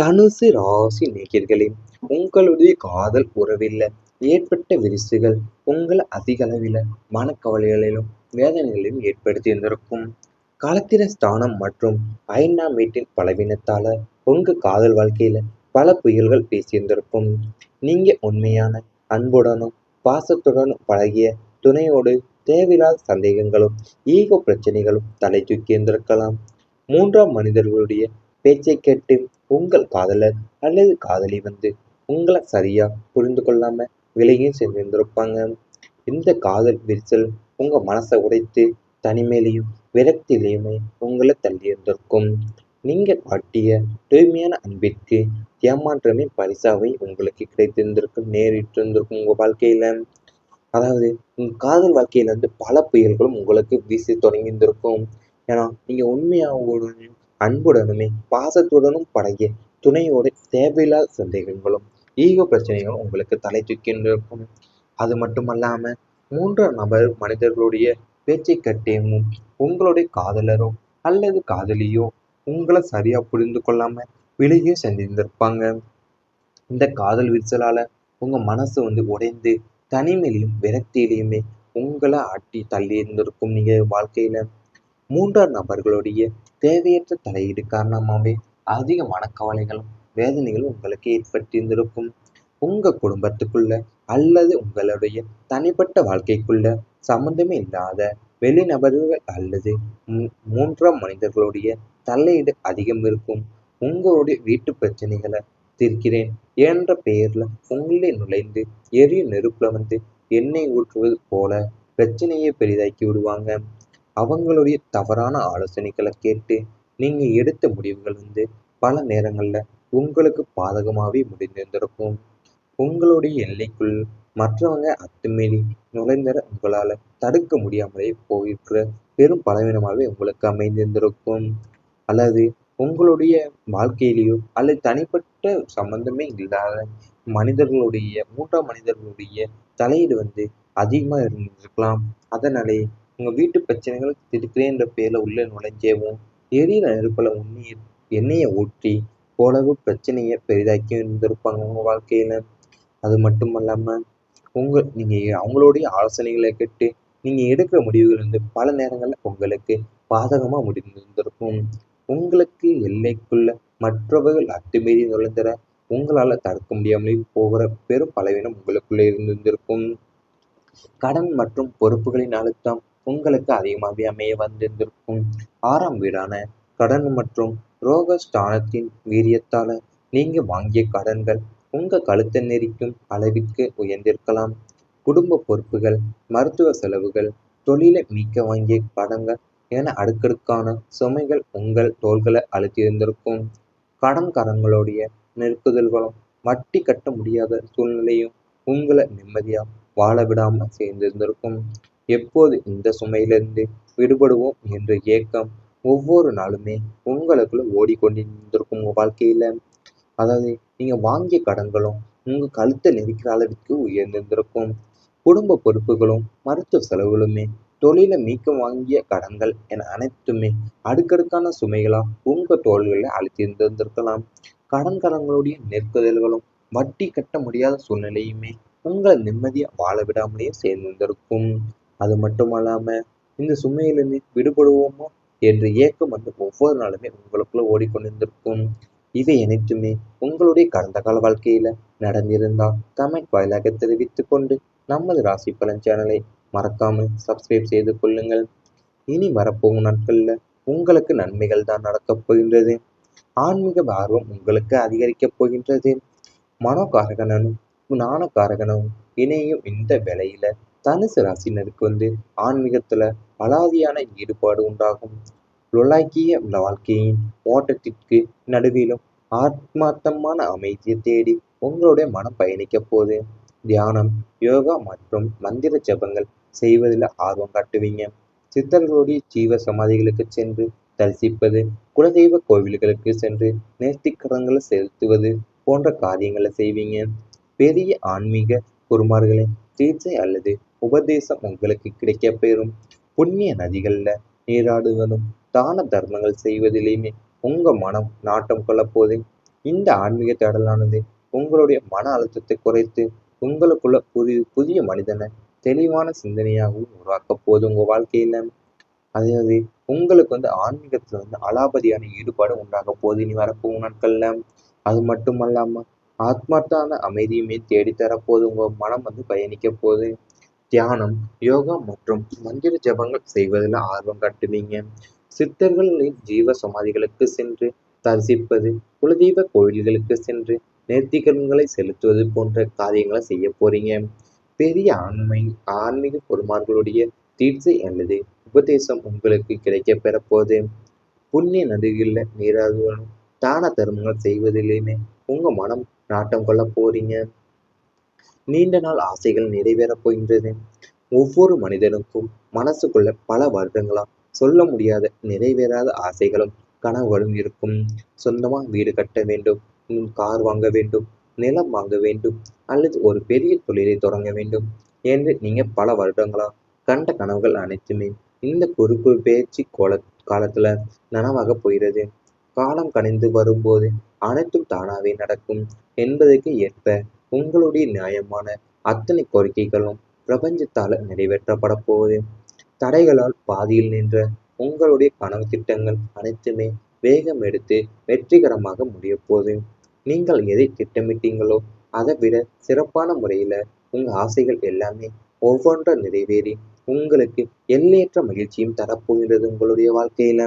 தனுசு ராசி நேயர்களே, உங்களுடைய காதல் உறவில் ஏற்பட்ட விரிசல்கள் உங்களை அதிகளவில் மனக்கவலைகளிலும் வேதனைகளையும் ஏற்படுத்தியிருந்திருக்கும். களத்திர ஸ்தானம் மற்றும் 5ஆம் வீட்டின் பலவீனத்தால உங்க காதல் வாழ்க்கையில பல புயல்கள் பேசியிருந்திருக்கும். நீங்க உண்மையான அன்புடனும் பாசத்துடனும் பழகிய துணையோடு தேவையில்லாத சந்தேகங்களும் ஈகோ பிரச்சனைகளும் தலை தூக்கி இருந்திருக்கலாம். 3ஆம் மனிதர்களுடைய பேச்சை கேட்டு உங்கள் காதலர் அல்லது காதலி உங்களை சரியா புரிந்து கொள்ளாம விலகியும் சென்றிருந்திருப்பாங்க. இந்த காதல் விரிசல் உங்க மனசை உடைத்து தனிமையிலையும் விரக்தியிலையுமே உங்களை தள்ளியிருந்திருக்கும். நீங்க காட்டிய தூய்மையான அன்பிற்கு ஏமாற்றமே பரிசாவை உங்களுக்கு கிடைத்திருந்திருக்கும், நேரிட்டிருந்திருக்கும் உங்க வாழ்க்கையில. அதாவது உங்க காதல் வாழ்க்கையில பல புயல்களும் உங்களுக்கு வீசி தொடங்கியிருந்திருக்கும். ஏன்னா நீங்க உண்மையாகவும் அன்புடனுமே பாசத்துடனும் பழகிய துணையோட தேவையில்லாத சந்தேகங்களும் ஈகோ பிரச்சனைகளும் உங்களுக்கு தலை தூக்கின்றிருக்கும். அது மட்டுமல்லாம 3ஆம் நபர் மனிதர்களுடைய பேச்சை கட்டியமும் உங்களுடைய காதலரோ அல்லது காதலியோ உங்களை சரியா புரிந்து கொள்ளாம விலகியும் சென்றிருந்திருப்பாங்க. இந்த காதல் விரிசலால உங்க மனசு உடைந்து தனிமையிலையும் விரக்தியிலையுமே உங்களை ஆட்டி தள்ளி இருந்திருக்கும். நீங்க வாழ்க்கையில 3ஆம் நபர்களுடைய தேவையற்ற தலையீடு காரணமாகவே அதிக மனக்கவலைகளும் வேதனைகளும் உங்களுக்கு ஏற்பட்டிருந்திருக்கும். உங்க குடும்பத்துக்குள்ள அல்லது உங்களுடைய தனிப்பட்ட வாழ்க்கைக்குள்ள சம்பந்தமே இல்லாத வெளிநபர்கள் அல்லது 3ஆம் மனிதர்களுடைய தலையீடு அதிகம் இருக்கும். உங்களுடைய வீட்டு பிரச்சனைகளை தீர்க்கிறேன் என்ற பெயர்ல உங்களே நுழைந்து எரியும் நெருப்புல எண்ணெய் ஊற்றுவது போல பிரச்சனையை பெரிதாக்கி விடுவாங்க. அவங்களுடைய தவறான ஆலோசனைகளை கேட்டு நீங்க எடுத்த முடிவுகள் பல நேரங்கள்ல உங்களுக்கு பாதகமாகவே முடிந்திருந்திருக்கும். உங்களுடைய எல்லைக்குள் மற்றவங்க அத்துமீறி நுழைந்தர உங்களால தடுக்க முடியாமலே போயிருக்கிற பெரும் பலவீனமாகவே உங்களுக்கு அமைந்திருந்திருக்கும். அல்லது உங்களுடைய வாழ்க்கையிலேயோ அல்லது தனிப்பட்ட சம்பந்தமே இல்லாத மனிதர்களுடைய 3ஆம் மனிதர்களுடைய தலையீடு அதிகமாக இருந்திருக்கலாம். அதனாலே உங்க வீட்டு பிரச்சனைகள் தீர்க்கிறேன்ற பேர்ல உள்ள நுழைஞ்சேவும் எரியிற நெருப்புல எண்ணெயை ஊற்றி போலவும் பிரச்சனையை பெரிதாக்கி இருந்திருப்பாங்க உங்க வாழ்க்கையில. அது மட்டும் இல்லாம நீங்க அவங்களுடைய ஆலோசனைகளை கேட்டு நீங்க எடுக்கிற முடிவுகள் பல நேரங்கள்ல உங்களுக்கு பாதகமா முடிந்திருந்திருக்கும். உங்களுக்கு எல்லைக்குள்ள மற்றவர்கள் அத்துமீறி நுழைந்தர உங்களால தடுக்க முடியாமலே போகிற பெரும் பலவீனம் உங்களுக்குள்ளே இருந்திருக்கும். கடன் மற்றும் பொறுப்புகளின் அழுத்தம் உங்களுக்கு அதிகமாகவே அமைய வந்திருந்திருக்கும். 6ஆம் வீடான கடன் மற்றும் ரோகஸ்தானத்தின் வீரியத்தால நீங்க வாங்கிய கடன்கள் உங்க கழுத்தை நெரிக்கும் அளவிற்கு உயர்ந்திருக்கலாம். குடும்ப பொறுப்புகள், மருத்துவ செலவுகள், தொழிலை மீட்க வாங்கிய கடன்கள் என அடுக்கடுக்கான சுமைகள் உங்கள் தோள்களை அழுத்தியிருந்திருக்கும். கடன்காரங்களுடைய நெருக்குதல்களும் வட்டி கட்ட முடியாத சூழ்நிலையும் உங்களை நிம்மதியா வாழ விடாம சேர்ந்திருந்திருக்கும். எப்போது இந்த சுமையிலிருந்து விடுபடுவோம் என்ற ஏக்கம் ஒவ்வொரு நாளுமே உங்களுக்குள்ள ஓடிக்கொண்டிருந்திருக்கும் உங்க வாழ்க்கையில. அதாவது நீங்க வாங்கிய கடன்களும் உங்க கழுத்தை நெரிக்கிற அளவிற்கு உயர்ந்திருந்திருக்கும். குடும்ப பொறுப்புகளும் மருத்துவ செலவுகளுமே தொழிலை மீட்க வாங்கிய கடன்கள் என அனைத்துமே அடுக்கடுக்கான சுமைகளா உங்க தோள்களை அழுத்தியிருந்திருக்கலாம். கடன்காரங்களுடைய நெருக்குதல்களும் வட்டி கட்ட முடியாத சூழ்நிலையுமே உங்களை நிம்மதியா வாழ விடாமலேயே சேர்ந்திருந்திருக்கும். அது மட்டுமல்லாம இந்த சுமையிலிருந்து விடுபடுவோமோ என்ற ஏக்கம் ஒவ்வொரு நாளுமே உங்களுக்குள்ள ஓடிக்கொண்டிருந்திருக்கும். இவை அனைத்துமே உங்களுடைய கடந்த கால வாழ்க்கையில நடந்திருந்தால் கமெண்ட் வாயிலாக தெரிவித்துக் கொண்டு நமது ராசி பலன் சேனலை மறக்காமல் சப்ஸ்கிரைப் செய்து கொள்ளுங்கள். இனி வரப்போகும் நாட்கள்ல உங்களுக்கு நன்மைகள் தான் நடக்கப் போகின்றது. ஆன்மீக ஆர்வம் உங்களுக்கு அதிகரிக்கப் போகின்றது. மனோகாரகனும் ஞானகாரகனும் இணையும் இந்த வேளையில தனுசு ராசினருக்கு ஆன்மீகத்துல அலாதியான ஈடுபாடு உண்டாகும். லொலாக்கிய வாழ்க்கையின் ஓட்டத்திற்கு நடுவிலும் ஆத்மார்த்தமான அமைதியை தேடி உங்களுடைய மனம் பயணிக்க போது தியானம், யோகா மற்றும் மந்திர ஜபங்கள் செய்வதில் ஆர்வம் காட்டுவீங்க. சித்தர்களுடைய ஜீவ சமாதிகளுக்கு சென்று தரிசிப்பது, குலதெய்வ கோவில்களுக்கு சென்று நேர்த்திக்கடன்களை செலுத்துவது போன்ற காரியங்களை செய்வீங்க. பெரிய ஆன்மீக குருமார்களின் தீட்சை அல்லது உபதேசம் உங்களுக்கு கிடைக்க பெறும். புண்ணிய நதிகள்ல நீராடுவதும் தான தர்மங்கள் செய்வதிலேயுமே உங்க மனம் நாட்டம் கொள்ள போது இந்த ஆன்மீக தேடலானது உங்களுடைய மன அழுத்தத்தை குறைத்து உங்களுக்குள்ள புதிய மனிதனை தெளிவான சிந்தனையாகவும் உருவாக்க போது உங்க வாழ்க்கையில. அதாவது உங்களுக்கு ஆன்மீகத்துல அலாபதியான ஈடுபாடு உண்டாக போகுது இனி வரப்போகும் நாட்கள்ல. அது மட்டுமல்லாம ஆத்மார்த்தான அமைதியுமே தேடித்தரப்போது உங்க மனம் பயணிக்க போகுது. தியானம், யோகா மற்றும் மந்திர ஜபங்கள் செய்வதில் ஆர்வம் காட்டுவீங்க. சித்தர்களின் ஜீவ சமாதிகளுக்கு சென்று தரிசிப்பது, குலதெய்வ கோயில்களுக்கு சென்று நேர்த்திக்கடன்களை செலுத்துவது போன்ற காரியங்களை செய்ய போறீங்க. பெரிய ஆன்மீக பொறுமார்களுடைய தீட்சை அல்லது உபதேசம் உங்களுக்கு கிடைக்க பெறப்போகுது. புண்ணிய நதிகளில் நீராடுவதும் தான தர்மங்கள் செய்வதிலுமே உங்க மனம் நாட்டம் கொள்ள போறீங்க. நீண்ட நாள் ஆசைகள் நிறைவேறப் போகின்றது. ஒவ்வொரு மனிதனுக்கும் மனசுக்குள்ள பல வருடங்களா சொல்ல முடியாத நிறைவேறாத ஆசைகளும் கனவுகளும் இருக்கும். சொந்தமா வீடு கட்ட வேண்டும், கார் வாங்க வேண்டும், நிலம் வாங்க வேண்டும், அல்லது ஒரு பெரிய தொழிலை தொடங்க வேண்டும் என்று நீங்க பல வருடங்களா கண்ட கனவுகள் அனைத்துமே இந்த குறுக்கு பேச்சு காலத்துல நனவாக போகிறது. காலம் கனிந்து வரும்போது அனைத்தும் தானாவே நடக்கும் என்பதற்கு ஏற்ப உங்களுடைய நியாயமான அத்தனை கோரிக்கைகளும் பிரபஞ்சத்தால நிறைவேற்றப்பட போகுது. தடைகளால் பாதியில் நின்ற உங்களுடைய கனவு திட்டங்கள் அனைத்துமே வேகம் எடுத்து வெற்றிகரமாக முடிய போகுது. நீங்கள் எதை திட்டமிட்டீங்களோ அதை விட சிறப்பான முறையில உங்க ஆசைகள் எல்லாமே ஒவ்வொன்றா நிறைவேறி உங்களுக்கு எல்லையற்ற மகிழ்ச்சியும் தரப்போகிறது உங்களுடைய வாழ்க்கையில.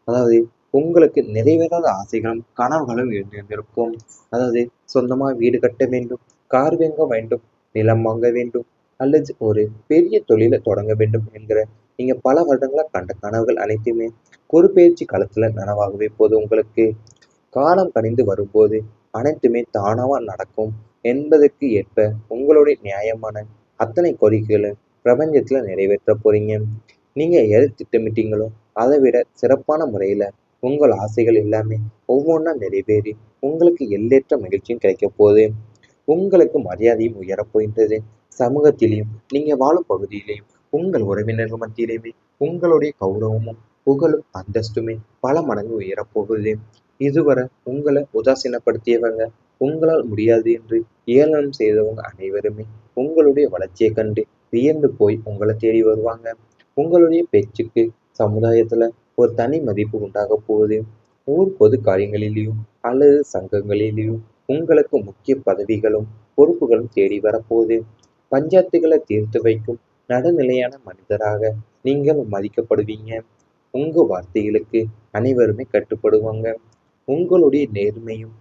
அதாவது உங்களுக்கு நிறைவேறாத ஆசைகளும் கனவுகளும் இருந்திருக்கும். அதாவது சொந்தமா வீடு கட்ட வேண்டும், கார் வாங்க வேண்டும், நிலம் வாங்க வேண்டும், அல்லது ஒரு பெரிய தொழிலை தொடங்க வேண்டும் என்கிற நீங்க பல வருடங்களா கண்ட கனவுகள் அனைத்துமே பொறுப்பேற்சி காலத்துல நனவாகவே போது உங்களுக்கு. காலம் கனிந்து வரும்போது அனைத்துமே தானாவா நடக்கும் என்பதற்கு ஏற்ப உங்களுடைய நியாயமான அத்தனை கோரிக்கைகளை பிரபஞ்சத்துல நிறைவேற்ற போறீங்க. நீங்க எதை திட்டமிட்டீங்களோ அதை விட சிறப்பான முறையில உங்கள் ஆசைகள் எல்லாமே ஒவ்வொன்றா நிறைவேறி உங்களுக்கு எல்லையற்ற மகிழ்ச்சியும் கிடைக்க போகுது. உங்களுக்கு மரியாதையும் உயரப் போகின்றது. சமூகத்திலையும் நீங்க வாழும் பகுதியிலையும் உங்கள் உறவினர்கள் மத்தியிலையுமே உங்களுடைய கௌரவமும் புகழும் அந்தஸ்துமே பல மடங்கு உயரப்போகுது. இதுவரை உங்களை உதாசீனப்படுத்தியவங்க, உங்களால் முடியாது என்று ஏளனம் செய்தவங்க அனைவருமே உங்களுடைய வளர்ச்சியை கண்டு வியந்து போய் உங்களை தேடி வருவாங்க. உங்களுடைய பேச்சுக்கு சமுதாயத்துல ஒரு தனி மதிப்பு உண்டாக போகுது. ஊர் பொது காரியங்களிலேயும் அல்லது சங்கங்களிலேயும் உங்களுக்கு முக்கிய பதவிகளும் பொறுப்புகளும் தேடி வரப்போகுது. பஞ்சாயத்துகளை தீர்த்து வைக்கும் நடுநிலையான மனிதராக நீங்கள் மதிக்கப்படுவீங்க. உங்க வார்த்தைகளுக்கு அனைவருமே கட்டுப்படுவாங்க. உங்களுடைய நேர்மையும்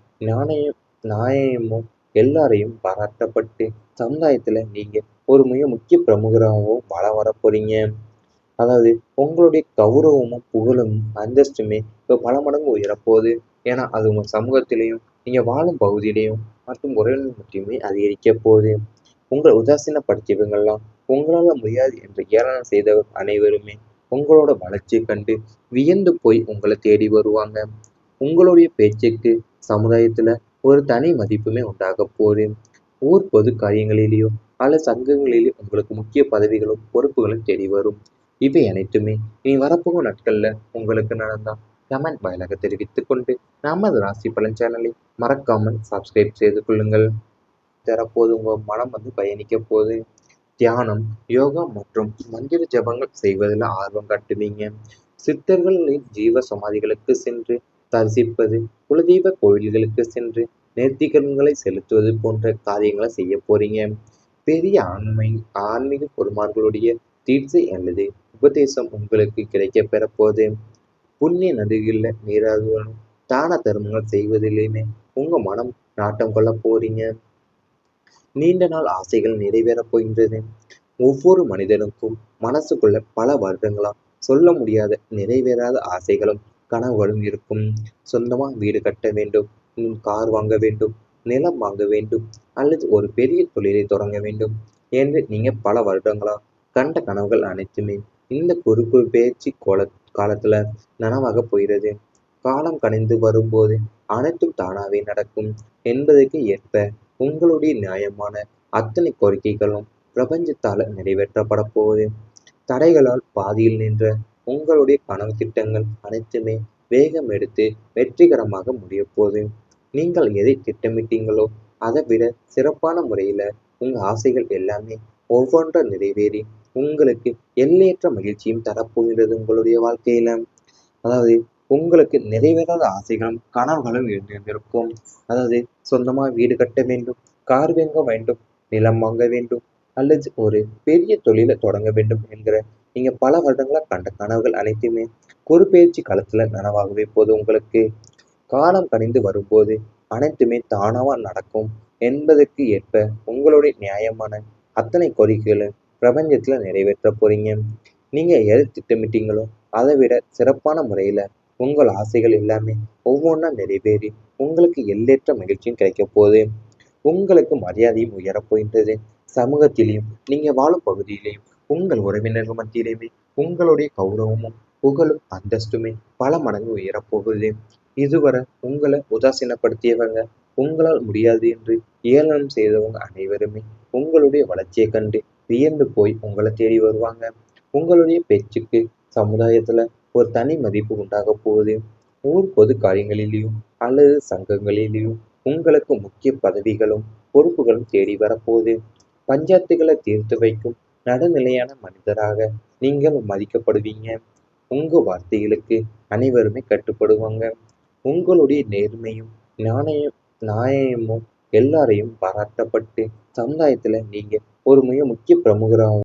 நியாயமும் எல்லாரையும் பாராட்டப்பட்டு சமுதாயத்துல நீங்க ஒரு மிக முக்கிய பிரமுகராகவும் வர போறீங்க. அதாவது உங்களுடைய கௌரவமும் புகழும் அந்தஸ்துமே இப்போ பல மடங்கு உயரப்போகுது. ஏன்னா அது உங்க சமூகத்திலையும் நீங்க வாழும் பகுதியிலையும் மற்றும் உறவினர் மத்தியுமே அதிகரிக்க போகுது. உங்களை உதாசீனப்படுத்தியவங்கெல்லாம் உங்களால முடியாது என்று ஏளனம் செய்தவர் அனைவருமே உங்களோட வளர்ச்சியை கண்டு வியந்து போய் உங்களை தேடி வருவாங்க. உங்களுடைய பேச்சுக்கு சமுதாயத்துல ஒரு தனி மதிப்புமே உண்டாக போகுது. ஊர் பொது காரியங்களிலேயோ அல்ல சங்கங்களிலேயோ உங்களுக்கு முக்கிய பதவிகளும் பொறுப்புகளும் தேடி வரும். இவை அனைத்துமே இனி வரப்போகும் நாட்கள்ல உங்களுக்கு நடந்தா கமெண்ட் வாயிலாக தெரிவித்துக் கொண்டு நமது ராசி பலன் சேனலை மறக்காமல் சப்ஸ்கிரைப் செய்து கொள்ளுங்கள். தரப்போது உங்க மனம் பயணிக்க போது. தியானம், யோகா மற்றும் மந்திர ஜபங்கள் செய்வதில் ஆர்வம் காட்டுவீங்க. சித்தர்களின் ஜீவ சமாதிகளுக்கு சென்று தரிசிப்பது, குலதெய்வ கோயில்களுக்கு சென்று நேர்த்திக்கடன்களை செலுத்துவது போன்ற காரியங்களை செய்ய போறீங்க. பெரிய ஆன்மீக பொறுமார்களுடைய தீட்சை அல்லது உபதேசம் உங்களுக்கு கிடைக்க பெறப்போகுது. புண்ணிய நதிகளில் நீராடுவதும் தான தர்மங்கள் செய்வதிலுமே உங்க மனம் நாட்டம் கொள்ள போறீங்க. நீண்ட நாள் ஆசைகள் நிறைவேறப் போகின்றது. ஒவ்வொரு மனிதனுக்கும் மனசுக்குள்ள பல வருடங்களா சொல்ல முடியாத நிறைவேறாத ஆசைகளும் கனவுகளும் இருக்கும். சொந்தமா வீடு கட்ட வேண்டும், கார் வாங்க வேண்டும், நிலம் வாங்க வேண்டும், அல்லது ஒரு பெரிய தொழிலை தொடங்க வேண்டும் என்று நீங்க பல வருடங்களா கண்ட கனவுகள் அனைத்துமே இந்த குறுக்கு பேச்சு காலத்துல நனவாக போகிறது. காலம் கனிந்து வரும்போது அனைத்தும் தானாவே நடக்கும் என்பதற்கு ஏற்ப உங்களுடைய நியாயமான அத்தனை கோரிக்கைகளும் பிரபஞ்சத்தால நிறைவேற்றப்பட போகுது. தடைகளால் பாதியில் நின்ற உங்களுடைய கனவு திட்டங்கள் அனைத்துமே வேகம் எடுத்து வெற்றிகரமாக முடிய போகுது. நீங்கள் எதை திட்டமிட்டீங்களோ அதை விட சிறப்பான முறையில உங்க ஆசைகள் எல்லாமே ஒவ்வொன்றா நிறைவேறி உங்களுக்கு எல்லையற்ற மகிழ்ச்சியும் தரப்போகிறது உங்களுடைய வாழ்க்கையில. அதாவது உங்களுக்கு நிறைவேறாத ஆசைகளும் கனவுகளும் இருந்திருக்கும். அதாவது சொந்தமா வீடு கட்ட வேண்டும், கார் வாங்க வேண்டும், நிலம் வாங்க வேண்டும், அல்லது ஒரு பெரிய தொழிலை தொடங்க வேண்டும் என்கிற நீங்க பல வருடங்களா கண்ட கனவுகள் அனைத்துமே பொறுப்பேற்று காலத்துல நனவாகவே போது உங்களுக்கு. காலம் கனிந்து வரும்போது அனைத்துமே தானாவா நடக்கும் என்பதற்கு ஏற்ப உங்களுடைய நியாயமான அத்தனை கோரிக்கைகளும் பிரபஞ்சத்துல நிறைவேற்ற போறீங்க. நீங்க எதை திட்டமிட்டீங்களோ அதை விட சிறப்பான முறையில உங்கள் ஆசைகள் எல்லாமே ஒவ்வொன்றா நிறைவேறி உங்களுக்கு எல்லையற்ற மகிழ்ச்சியும் கிடைக்க போகுது. உங்களுக்கு மரியாதையும் உயரப் போகின்றது. சமூகத்திலேயும் நீங்க வாழும் பகுதியிலேயும் உங்கள் உறவினர்கள் மத்தியிலேயுமே உங்களுடைய கௌரவமும் புகழும் அந்தஸ்துமே பல மடங்கு உயரப்போகுது. இதுவரை உங்களை உதாசீனப்படுத்தியவங்க, உங்களால் முடியாது என்று ஏளனம் செய்தவங்க அனைவருமே உங்களுடைய வளர்ச்சியை கண்டு வியந்து போய் உங்களை தேடி வருவாங்க. உங்களுடைய பேச்சுக்கு சமுதாயத்துல ஒரு தனி மதிப்பு உண்டாக போகுது. ஊர் பொது காரியங்களிலேயும் அல்லது சங்கங்களிலேயும் உங்களுக்கு முக்கிய பதவிகளும் பொறுப்புகளும் தேடி வரப்போகுது. பஞ்சாயத்துகளை தீர்த்து வைக்கும் நடுநிலையான மனிதராக நீங்கள் மதிக்கப்படுவீங்க. உங்க வார்த்தைகளுக்கு அனைவருமே கட்டுப்படுவாங்க. உங்களுடைய நேர்மையும் நியாயமும் எல்லாரையும் பாராட்டப்பட்டு சமுதாயத்துல நீங்க ஒரு மிக முக்கிய பிரமுகராக